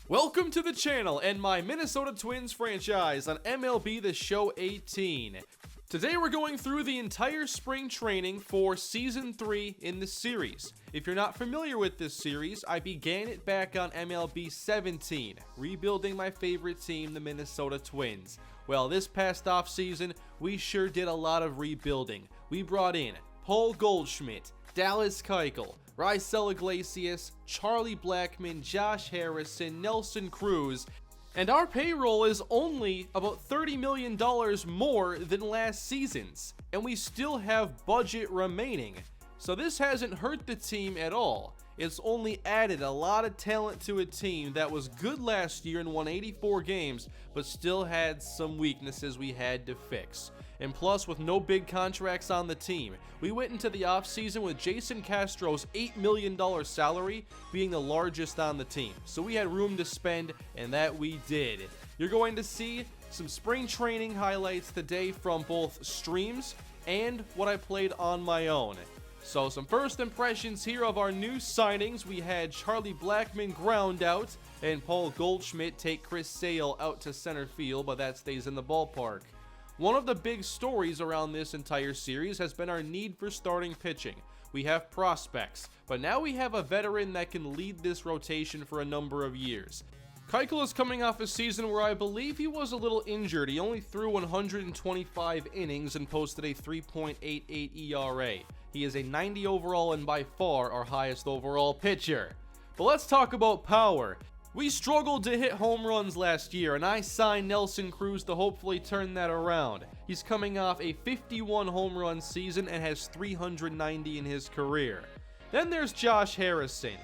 Welcome to the channel and my Minnesota Twins franchise on MLB The Show 18. Today we're going through the entire spring training for Season 3 in the series. If you're not familiar with this series, I began it back on MLB 17, rebuilding my favorite team, the Minnesota Twins. Well, this past offseason, we sure did a lot of rebuilding. We brought in Paul Goldschmidt, Dallas Keuchel, Raisel Iglesias, Charlie Blackmon, Josh Harrison, Nelson Cruz, and our payroll is only about $30 million more than last season's, and we still have budget remaining. So this hasn't hurt the team at all. It's only added a lot of talent to a team that was good last year and won 84 games, but still had some weaknesses we had to fix. And plus, with no big contracts on the team, we went into the offseason with Jason Castro's $8 million salary being the largest on the team. So we had room to spend, and that we did. You're going to see some spring training highlights today from both streams and what I played on my own. So some first impressions here of our new signings. We had Charlie Blackmon ground out and Paul Goldschmidt take Chris Sale out to center field, but that stays in the ballpark. One of the big stories around this entire series has been our need for starting pitching. We have prospects, but now we have a veteran that can lead this rotation for a number of years. Keuchel is coming off a season where I believe he was a little injured. He only threw 125 innings and posted a 3.88 ERA. He is a 90 overall and by far our highest overall pitcher. But let's talk about power. We struggled to hit home runs last year, and I signed Nelson Cruz to hopefully turn that around. He's coming off a 51 home run season and has 390 in his career. Then there's Josh Harrison,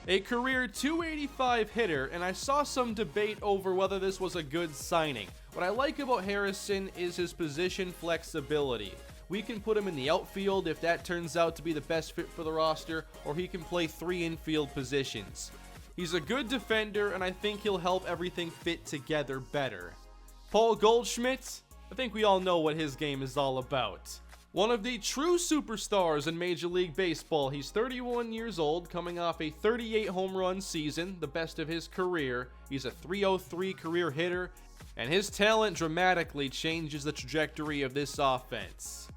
a career 285 hitter, and I saw some debate over whether this was a good signing. What I like about Harrison is his position flexibility. We can put him in the outfield if that turns out to be the best fit for the roster, or he can play 3 infield positions. He's a good defender, and I think he'll help everything fit together better. Paul Goldschmidt, I think we all know what his game is all about. One of the true superstars in Major League Baseball. He's 31 years old, coming off a 38 home run season, the best of his career. He's a .303 career hitter, and his talent dramatically changes the trajectory of this offense.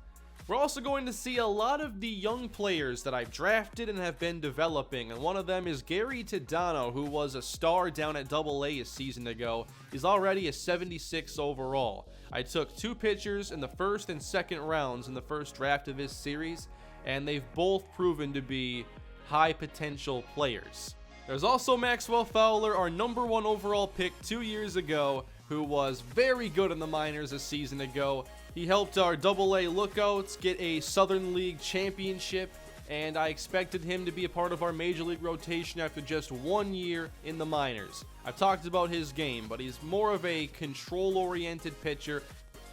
We're also going to see a lot of the young players that I've drafted and have been developing, and one of them is Gary Tadano, who was a star down at AA a season ago. He's already a 76 overall. I took 2 pitchers in the first and second rounds in the first draft of this series, and they've both proven to be high potential players. There's also Maxwell Fowler, our number 1 overall pick 2 years ago, who was very good in the minors a season ago. He helped our AA Lookouts get a Southern League championship, and I expected him to be a part of our Major League rotation after just 1 year in the minors. I've talked about his game, but he's more of a control-oriented pitcher,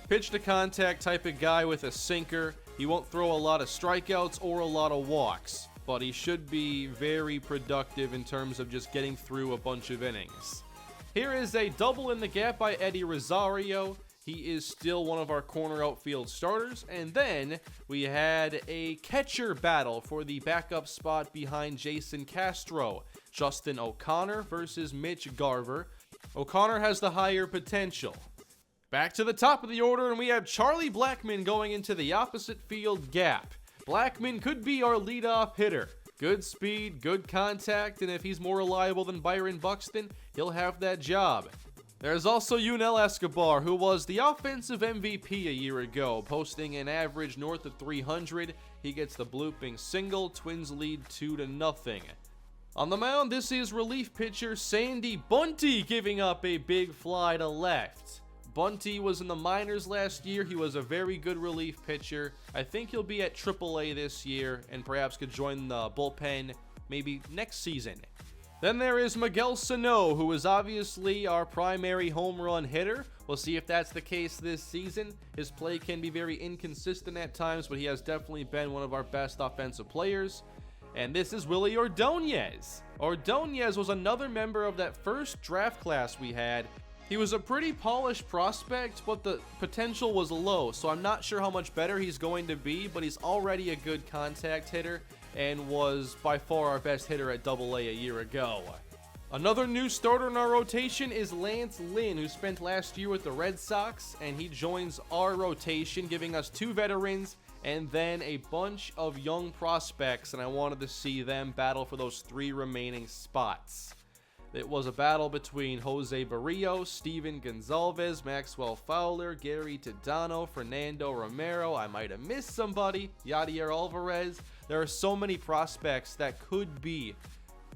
pitch-to-contact type of guy with a sinker. He won't throw a lot of strikeouts or a lot of walks, but he should be very productive in terms of just getting through a bunch of innings. Here is a double in the gap by Eddie Rosario. He is still one of our corner outfield starters. And then we had a catcher battle for the backup spot behind Jason Castro. Justin O'Connor versus Mitch Garver. O'Connor has the higher potential. Back to the top of the order, and we have Charlie Blackmon going into the opposite field gap. Blackmon could be our leadoff hitter. Good speed, good contact, and if he's more reliable than Byron Buxton, he'll have that job. There's also Yunel Escobar, who was the offensive MVP a year ago, posting an average north of 300. He gets the blooping single. Twins lead 2-0. On the mound, this is relief pitcher Sandy Bunty giving up a big fly to left. Bunty was in the minors last year. He was a very good relief pitcher. I think he'll be at AAA this year and perhaps could join the bullpen maybe next season. Then there is Miguel Sano, who is obviously our primary home run hitter. We'll see if that's the case this season. His play can be very inconsistent at times, but he has definitely been one of our best offensive players. And this is Willie Ordonez. Ordonez was another member of that first draft class we had. He was a pretty polished prospect, but the potential was low, so I'm not sure how much better he's going to be, but he's already a good contact hitter and was by far our best hitter at AA a year ago. Another new starter in our rotation is Lance Lynn, who spent last year with the Red Sox, and he joins our rotation, giving us 2 veterans and then a bunch of young prospects, and I wanted to see them battle for those 3 remaining spots. It was a battle between Jose Barrios, Steven Gonzalez, Maxwell Fowler, Gary Tadano, Fernando Romero. I might have missed somebody. Yadier Alvarez. There are so many prospects that could be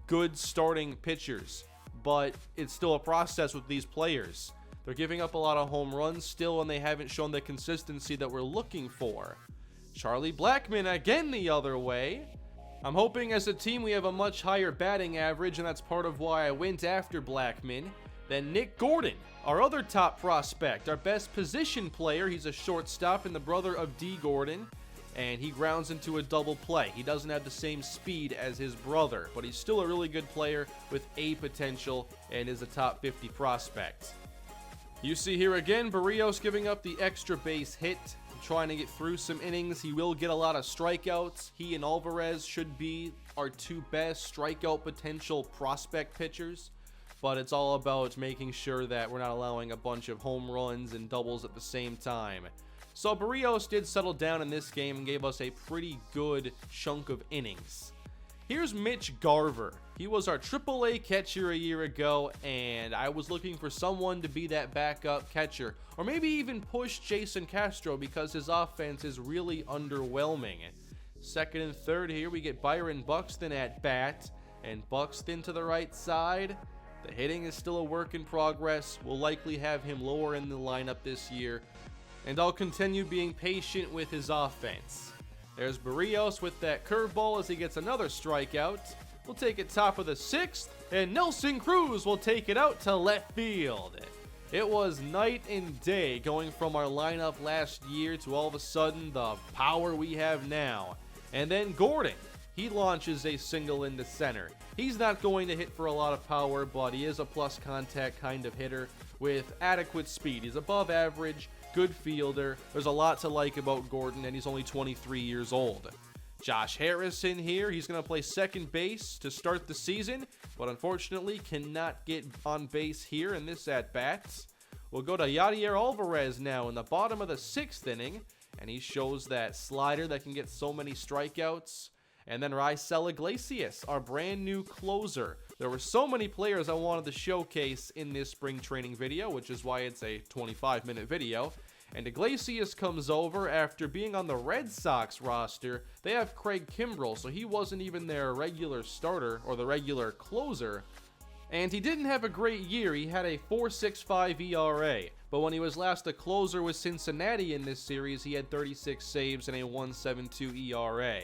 good starting pitchers, but it's still a process with these players. They're giving up a lot of home runs still, and they haven't shown the consistency that we're looking for. Charlie Blackmon again the other way. I'm hoping as a team we have a much higher batting average, and that's part of why I went after Blackmon, than Nick Gordon, our other top prospect, our best position player. He's a shortstop and the brother of D. Gordon, and he grounds into a double play. He doesn't have the same speed as his brother, but he's still a really good player with A potential and is a top 50 prospect. You see here again, Barrios giving up the extra base hit, trying to get through some innings. He will get a lot of strikeouts. He and Alvarez should be our 2 best strikeout potential prospect pitchers, but it's all about making sure that we're not allowing a bunch of home runs and doubles at the same time. So Barrios did settle down in this game and gave us a pretty good chunk of innings. Here's Mitch Garver. He was our AAA catcher a year ago, and I was looking for someone to be that backup catcher, or maybe even push Jason Castro because his offense is really underwhelming. Second and third here, we get Byron Buxton at bat, and Buxton to the right side. The hitting is still a work in progress. We'll likely have him lower in the lineup this year, and I'll continue being patient with his offense. There's Barrios with that curveball as he gets another strikeout. We'll take it top of the 6th, and Nelson Cruz will take it out to left field. It was night and day going from our lineup last year to all of a sudden the power we have now. And then Gordon, he launches a single into center. He's not going to hit for a lot of power, but he is a plus contact kind of hitter with adequate speed. He's above average, good fielder. There's a lot to like about Gordon, and he's only 23 years old. Josh Harrison here, he's going to play second base to start the season, but unfortunately cannot get on base here in this at-bat. We'll go to Yadier Alvarez now in the bottom of the 6th inning, and he shows that slider that can get so many strikeouts. And then Raisel Iglesias, our brand new closer. There were so many players I wanted to showcase in this spring training video, which is why it's a 25-minute video. And Iglesias comes over after being on the Red Sox roster. They have Craig Kimbrell, so he wasn't even their regular starter or the regular closer. And he didn't have a great year. He had a 4.65 ERA. But when he was last a closer with Cincinnati in this series, he had 36 saves and a 1.72 ERA.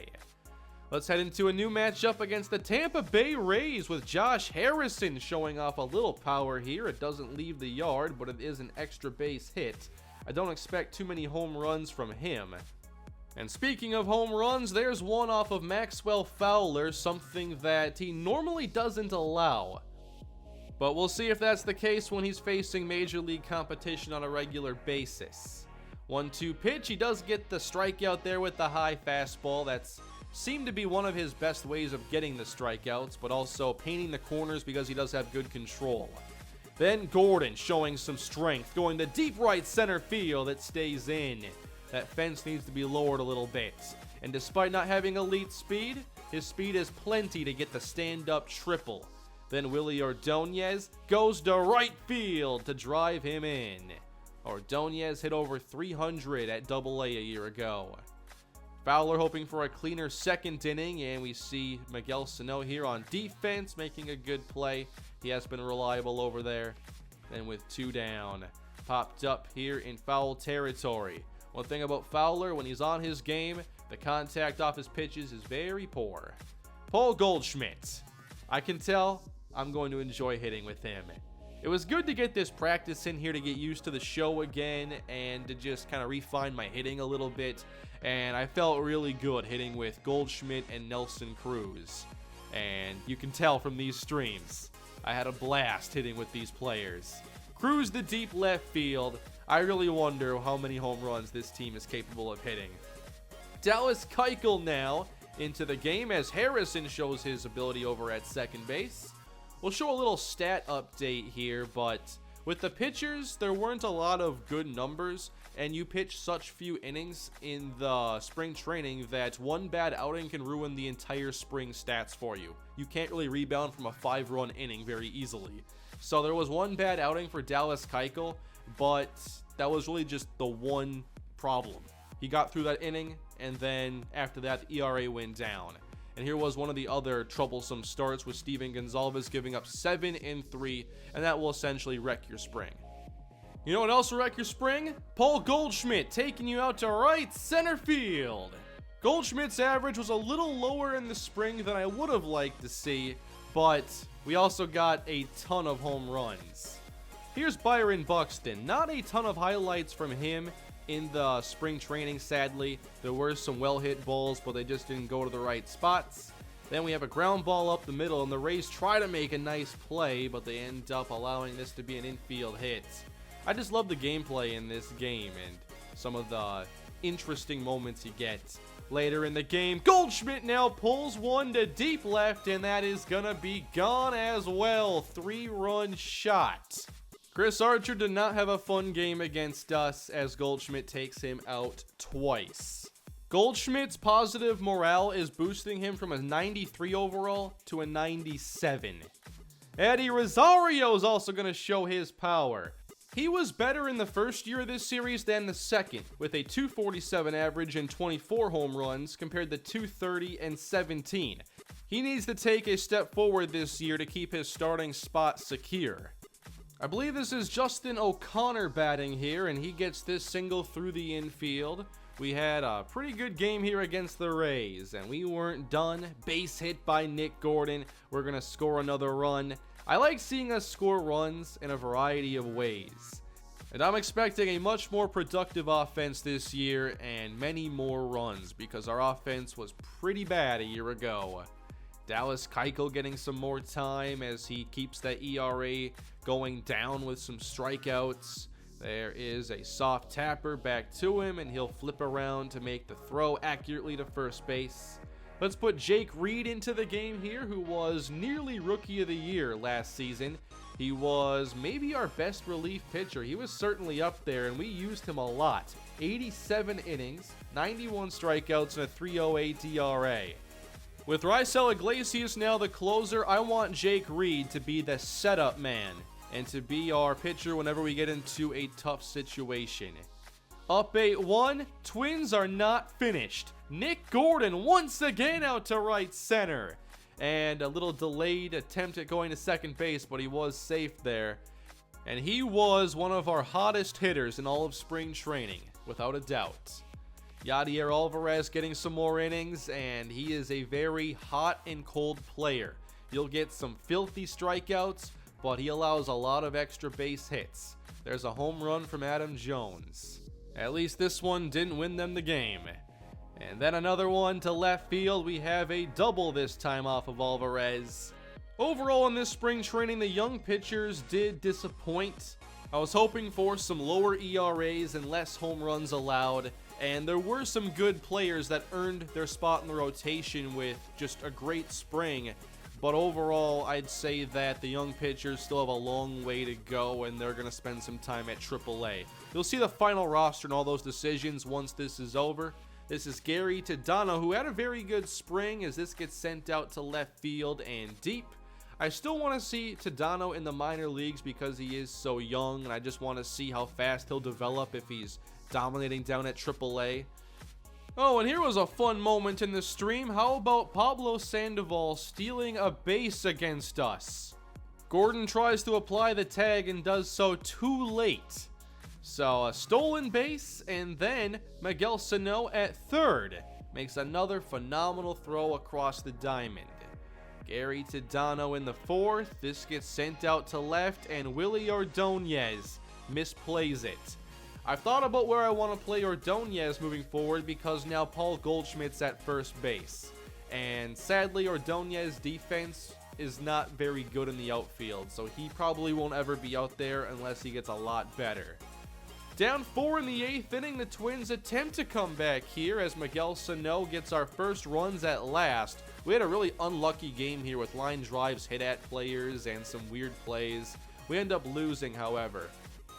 Let's head into a new matchup against the Tampa Bay Rays with Josh Harrison showing off a little power here. It doesn't leave the yard, but it is an extra base hit. I don't expect too many home runs from him. And speaking of home runs, there's one off of Maxwell Fowler, something that he normally doesn't allow. But we'll see if that's the case when he's facing major league competition on a regular basis. 1-2 pitch, he does get the strikeout there with the high fastball. That's seemed to be one of his best ways of getting the strikeouts, but also painting the corners because he does have good control. Then Gordon showing some strength, going to deep right center field. It stays in. That fence needs to be lowered a little bit. And despite not having elite speed, his speed is plenty to get the stand-up triple. Then Willie Ordonez goes to right field to drive him in. Ordonez hit over 300 at AA a year ago. Fowler hoping for a cleaner second inning, and we see Miguel Sano here on defense making a good play. He has been reliable over there. Then with 2 down, popped up here in foul territory. One thing about Fowler, when he's on his game, the contact off his pitches is very poor. Paul Goldschmidt. I can tell I'm going to enjoy hitting with him. It was good to get this practice in here to get used to the show again and to just kind of refine my hitting a little bit. And I felt really good hitting with Goldschmidt and Nelson Cruz. And you can tell from these streams, I had a blast hitting with these players. Cruz to deep left field. I really wonder how many home runs this team is capable of hitting. Dallas Keuchel now into the game as Harrison shows his ability over at second base. We'll show a little stat update here, but with the pitchers, there weren't a lot of good numbers, and you pitch such few innings in the spring training that one bad outing can ruin the entire spring stats for you. You can't really rebound from a 5-run inning very easily. So there was one bad outing for Dallas Keuchel, but that was really just the one problem. He got through that inning, and then after that, the ERA went down. And here was one of the other troublesome starts with Steven Gonzalez giving up 7 in 3, and that will essentially wreck your spring. You know what else will wreck your spring? Paul Goldschmidt taking you out to right center field. Goldschmidt's average was a little lower in the spring than I would have liked to see, but we also got a ton of home runs. Here's Byron Buxton. Not a ton of highlights from him in the spring training, sadly. There were some well-hit balls, but they just didn't go to the right spots. Then we have a ground ball up the middle, and the Rays try to make a nice play, but they end up allowing this to be an infield hit. I just love the gameplay in this game and some of the interesting moments you get later in the game. Goldschmidt now pulls one to deep left, and that is gonna be gone as well. 3-run shot. Chris Archer did not have a fun game against us as Goldschmidt takes him out twice. Goldschmidt's positive morale is boosting him from a 93 overall to a 97. Eddie Rosario is also going to show his power. He was better in the first year of this series than the second, with a 247 average and 24 home runs compared to 230 and 17. He needs to take a step forward this year to keep his starting spot secure. I believe this is Justin O'Connor batting here, and he gets this single through the infield. We had a pretty good game here against the Rays, and we weren't done. Base hit by Nick Gordon. We're going to score another run. I like seeing us score runs in a variety of ways. And I'm expecting a much more productive offense this year and many more runs because our offense was pretty bad a year ago. Dallas Keuchel getting some more time as he keeps that ERA going down with some strikeouts. There is a soft tapper back to him, and he'll flip around to make the throw accurately to first base. Let's put Jake Reed into the game here, who was nearly Rookie of the Year last season. He was maybe our best relief pitcher. He was certainly up there, and we used him a lot. 87 innings, 91 strikeouts, and a 3.08 ERA. With Raisel Iglesias now the closer, I want Jake Reed to be the setup man and to be our pitcher whenever we get into a tough situation. Up 8-1, Twins are not finished. Nick Gordon once again out to right center. And a little delayed attempt at going to second base, but he was safe there. And he was one of our hottest hitters in all of spring training, without a doubt. Yadier Alvarez getting some more innings, and he is a very hot and cold player. You'll get some filthy strikeouts, but he allows a lot of extra base hits. There's a home run from Adam Jones. At least this one didn't win them the game. And then another one to left field. We have a double this time off of Alvarez. Overall in this spring training, the young pitchers did disappoint. I was hoping for some lower ERAs and less home runs allowed, and there were some good players that earned their spot in the rotation with just a great spring. But overall, I'd say that the young pitchers still have a long way to go, and they're going to spend some time at AAA. You'll see the final roster and all those decisions once this is over. This is Gary Tadano, who had a very good spring as this gets sent out to left field and deep. I still want to see Tadano in the minor leagues because he is so young, and I just want to see how fast he'll develop if he's dominating down at AAA. Oh, and here was a fun moment in the stream. How about Pablo Sandoval stealing a base against us? Gordon tries to apply the tag and does so too late. So a stolen base, and then Miguel Sano at third makes another phenomenal throw across the diamond. Gary Tadano in the fourth. This gets sent out to left, and Willie Ordonez misplays it. I've thought about where I want to play Ordonez moving forward because now Paul Goldschmidt's at first base. And sadly, Ordonez's defense is not very good in the outfield, so he probably won't ever be out there unless he gets a lot better. Down 4 in the 8th inning, the Twins attempt to come back here as Miguel Sano gets our first runs at last. We had a really unlucky game here with line drives hit at players and some weird plays. We end up losing, however.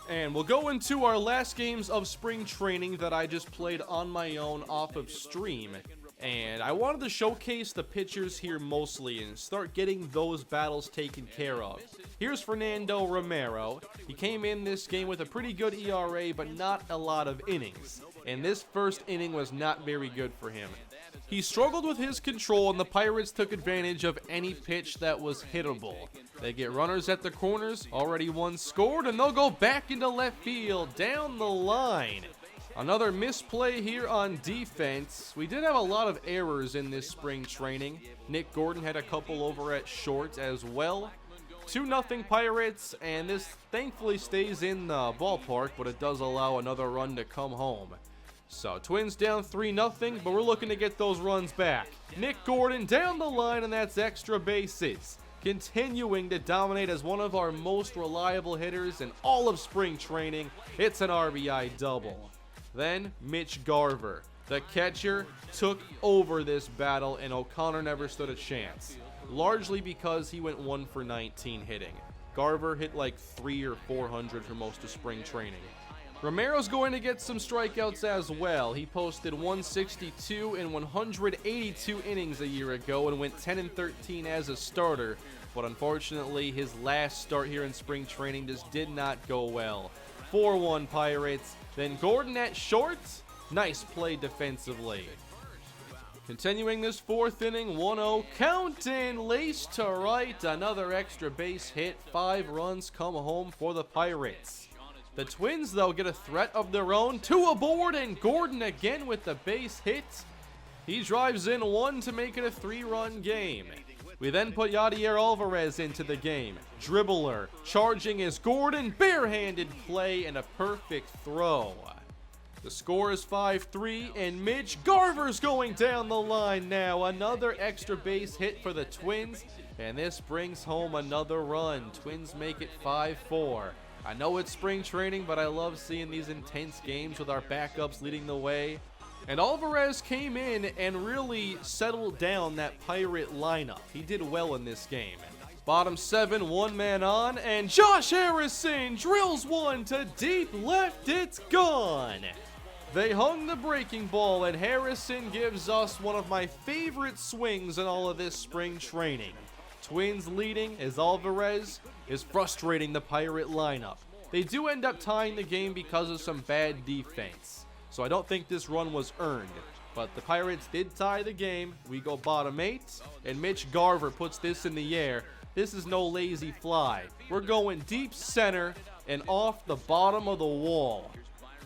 And we'll go into our last games of spring training that I just played on my own off of stream. And I wanted to showcase the pitchers here mostly and start getting those battles taken care of. Here's Fernando Romero. He came in this game with a pretty good ERA, but not a lot of innings. And this first inning was not very good for him. He struggled with his control, and the Pirates took advantage of any pitch that was hittable. They get runners at the corners, already one scored, and they'll go back into left field, down the line. Another misplay here on defense. We did have a lot of errors in this spring training. Nick Gordon had a couple over at short as well. 2-0 Pirates, and this thankfully stays in the ballpark, but it does allow another run to come home. So Twins down 3-0, but we're looking to get those runs back. Nick Gordon down the line, and that's extra bases. Continuing to dominate as one of our most reliable hitters in all of spring training. It's an RBI double. Then Mitch Garver, the catcher, took over this battle, and O'Connor never stood a chance. Largely because he went 1 for 19 hitting. Garver hit like 300 or 400 for most of spring training. Romero's going to get some strikeouts as well. He posted 162 in 182 innings a year ago and went 10-13 as a starter. But unfortunately, his last start here in spring training just did not go well. 4-1 Pirates. Then Gordon at short. Nice play defensively. Continuing this fourth inning, 1-0 count and lace to right. Another extra base hit. 5 runs come home for the Pirates. The Twins, though, get a threat of their own. 2 aboard, and Gordon again with the base hit. He drives in 1 to make it a 3-run game. We then put Yadier Alvarez into the game. Dribbler, charging is Gordon, barehanded play, and a perfect throw. The score is 5-3, and Mitch Garver's going down the line now. Another extra base hit for the Twins, and this brings home another run. Twins make it 5-4. I know it's spring training, but I love seeing these intense games with our backups leading the way. And Alvarez came in and really settled down that Pirate lineup. He did well in this game. Bottom 7, 1 man on, and Josh Harrison drills one to deep left. It's gone. They hung the breaking ball, and Harrison gives us one of my favorite swings in all of this spring training. Twins leading as Alvarez is frustrating the Pirate lineup. They do end up tying the game because of some bad defense, so I don't think this run was earned. But the Pirates did tie the game. We go bottom 8, and Mitch Garver puts this in the air. This is no lazy fly. We're going deep center and off the bottom of the wall.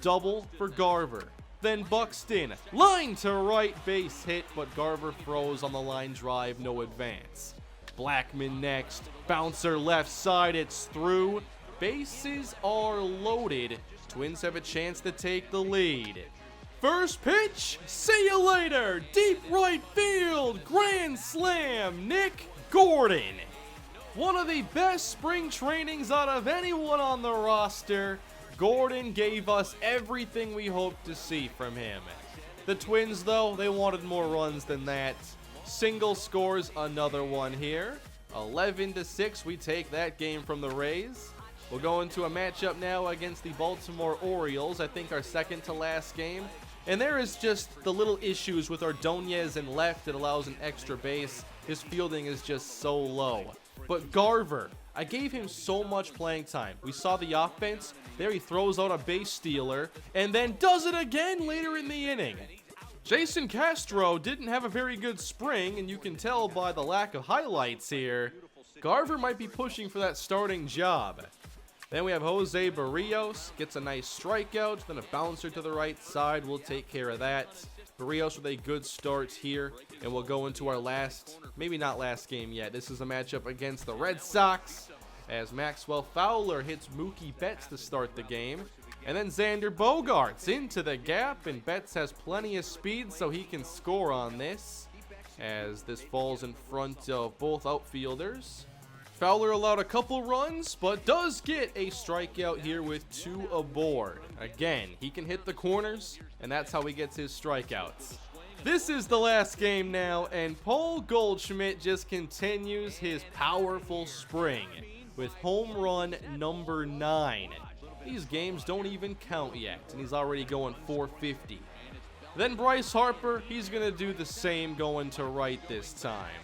Double for Garver. Then Buxton, line to right, base hit, but Garver throws on the line drive, no advance. Blackmon next, bouncer left side, it's through. Bases are loaded. Twins have a chance to take the lead. First pitch, see you later, deep right field, grand slam, Nick Gordon. One of the best spring trainings out of anyone on the roster. Gordon gave us everything we hoped to see from him. The Twins, though, they wanted more runs than that. Single scores another one here. 11-6, we take that game from the Rays. We'll go into a matchup now against the Baltimore Orioles, I think our second to last game. And there is just the little issues with Ordonez in left that allows an extra base. His fielding is just so low. But Garver, I gave him so much playing time. We saw the offense. There he throws out a base stealer and then does it again later in the inning. Jason Castro didn't have a very good spring, and you can tell by the lack of highlights here. Garver might be pushing for that starting job. Then we have Jose Barrios, gets a nice strikeout, then a bouncer to the right side. We'll take care of that. Barrios with a good start here, and we'll go into our last, maybe not last game yet. This is a matchup against the Red Sox, as Maxwell Fowler hits Mookie Betts to start the game. And then Xander Bogaerts into the gap, and Betts has plenty of speed, so he can score on this, as this falls in front of both outfielders. Fowler allowed a couple runs, but does get a strikeout here with 2 aboard. Again, he can hit the corners, and that's how he gets his strikeouts. This is the last game now, and Paul Goldschmidt just continues his powerful spring with home run number 9. These games don't even count yet, and he's already going 450. Then Bryce Harper, he's going to do the same, going to right this time.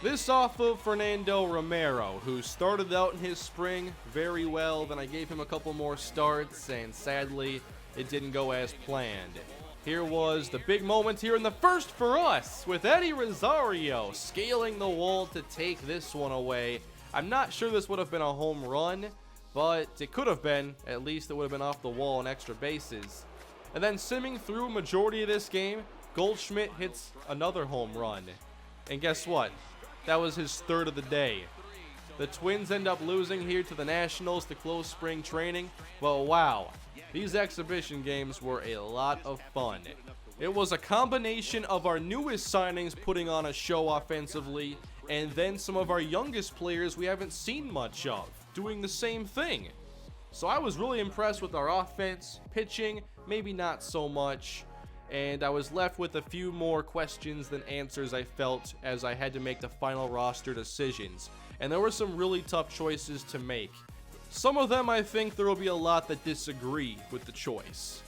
This off of Fernando Romero, who started out in his spring very well, then I gave him a couple more starts, and sadly, it didn't go as planned. Here was the big moment here in the first for us, with Eddie Rosario scaling the wall to take this one away. I'm not sure this would have been a home run, but it could have been. At least it would have been off the wall and extra bases. And then simming through a majority of this game, Goldschmidt hits another home run. And guess what? That was his third of the day. The Twins end up losing here to the Nationals to close spring training, but wow, these exhibition games were a lot of fun. It was a combination of our newest signings putting on a show offensively, and then some of our youngest players we haven't seen much of doing the same thing. So I was really impressed with our offense. Pitching, maybe not so much. And I was left with a few more questions than answers, I felt, as I had to make the final roster decisions. And there were some really tough choices to make. Some of them I think there will be a lot that disagree with the choice.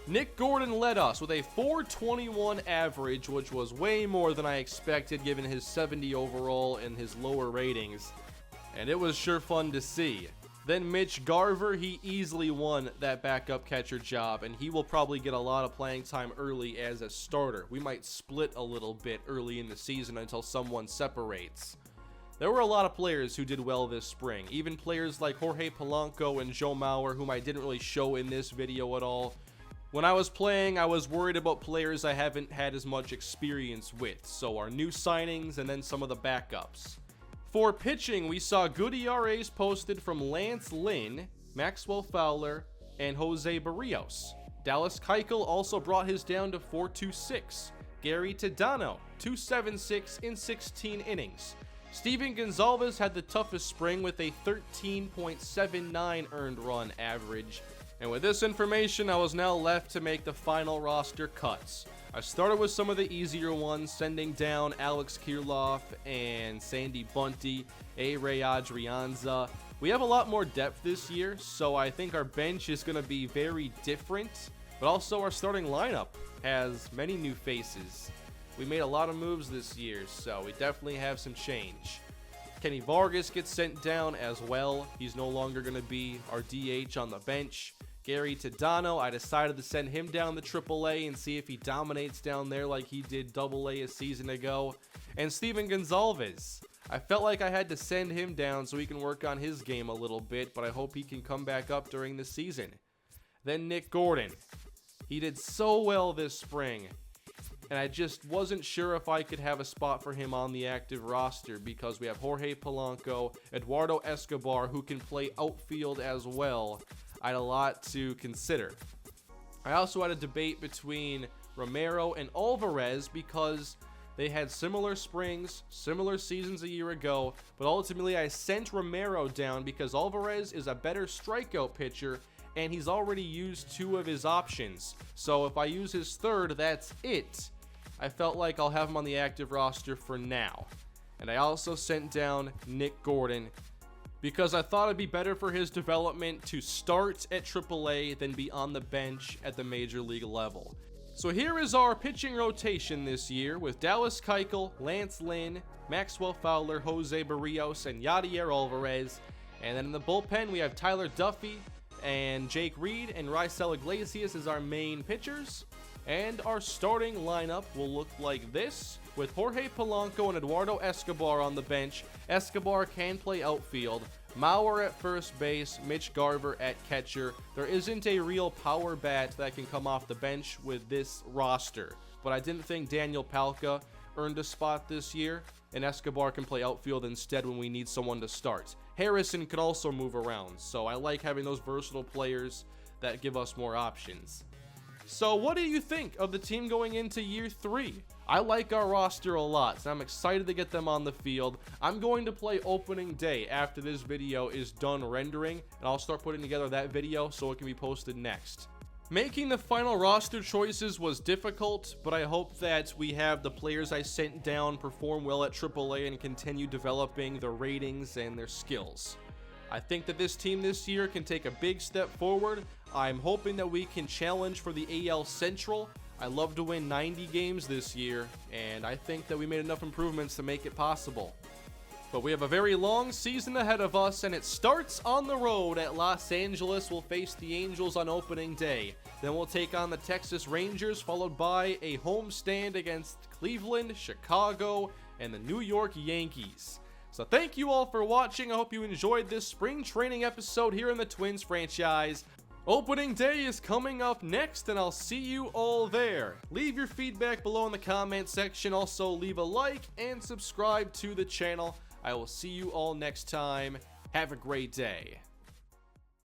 Nick Gordon led us with a .421 average, which was way more than I expected given his 70 overall and his lower ratings. And it was sure fun to see. Then Mitch Garver, he easily won that backup catcher job, and he will probably get a lot of playing time early as a starter. We might split a little bit early in the season until someone separates. There were a lot of players who did well this spring, even players like Jorge Polanco and Joe Mauer, whom I didn't really show in this video at all. When I was playing, I was worried about players I haven't had as much experience with, so our new signings and then some of the backups. For pitching, we saw good ERAs posted from Lance Lynn, Maxwell Fowler, and Jose Barrios. Dallas Keuchel also brought his down to .426. Gary Tadano, .276 in 16 innings. Steven Gonzalez had the toughest spring with a 13.79 earned run average. And with this information, I was now left to make the final roster cuts. I started with some of the easier ones, sending down Alex Kirilloff and Sandy Bunty, Ray Adrianza. We have a lot more depth this year, so I think our bench is going to be very different, but also our starting lineup has many new faces. We made a lot of moves this year, so we definitely have some change. Kenny Vargas gets sent down as well. He's no longer going to be our DH on the bench. Gary Tadano, I decided to send him down to AAA and see if he dominates down there like he did AA a season ago. And Steven Gonzalez, I felt like I had to send him down so he can work on his game a little bit, but I hope he can come back up during the season. Then Nick Gordon, he did so well this spring, and I just wasn't sure if I could have a spot for him on the active roster because we have Jorge Polanco, Eduardo Escobar, who can play outfield as well. I had a lot to consider. I also had a debate between Romero and Alvarez because they had similar springs, similar seasons a year ago, but ultimately I sent Romero down because Alvarez is a better strikeout pitcher and he's already used 2 of his options. So if I use his third, that's it. I felt like I'll have him on the active roster for now. And I also sent down Nick Gordon because I thought it'd be better for his development to start at AAA than be on the bench at the major league level. So here is our pitching rotation this year with Dallas Keuchel, Lance Lynn, Maxwell Fowler, Jose Barrios, and Yadier Alvarez. And then in the bullpen, we have Tyler Duffy and Jake Reed and Raisel Iglesias as our main pitchers. And our starting lineup will look like this, with Jorge Polanco and Eduardo Escobar on the bench. Escobar can play outfield. Mauer at first base, Mitch Garver at catcher. There isn't a real power bat that can come off the bench with this roster, but I didn't think Daniel Palka earned a spot this year, and Escobar can play outfield instead when we need someone to start. Harrison could also move around, so I like having those versatile players that give us more options. So what do you think of the team going into year 3? I like our roster a lot, so I'm excited to get them on the field. I'm going to play opening day after this video is done rendering, and I'll start putting together that video so it can be posted next. Making the final roster choices was difficult, but I hope that we have the players I sent down perform well at AAA and continue developing their ratings and their skills. I think that this team this year can take a big step forward. I'm hoping that we can challenge for the AL Central. I love to win 90 games this year, and I think that we made enough improvements to make it possible. But we have a very long season ahead of us, and it starts on the road at Los Angeles. We'll face the Angels on opening day. Then we'll take on the Texas Rangers, followed by a homestand against Cleveland, Chicago, and the New York Yankees. So thank you all for watching. I hope you enjoyed this spring training episode here in the Twins franchise. Opening day is coming up next, and I'll see you all there. Leave your feedback below in the comment section. Also, leave a like and subscribe to the channel. I will see you all next time. Have a great day.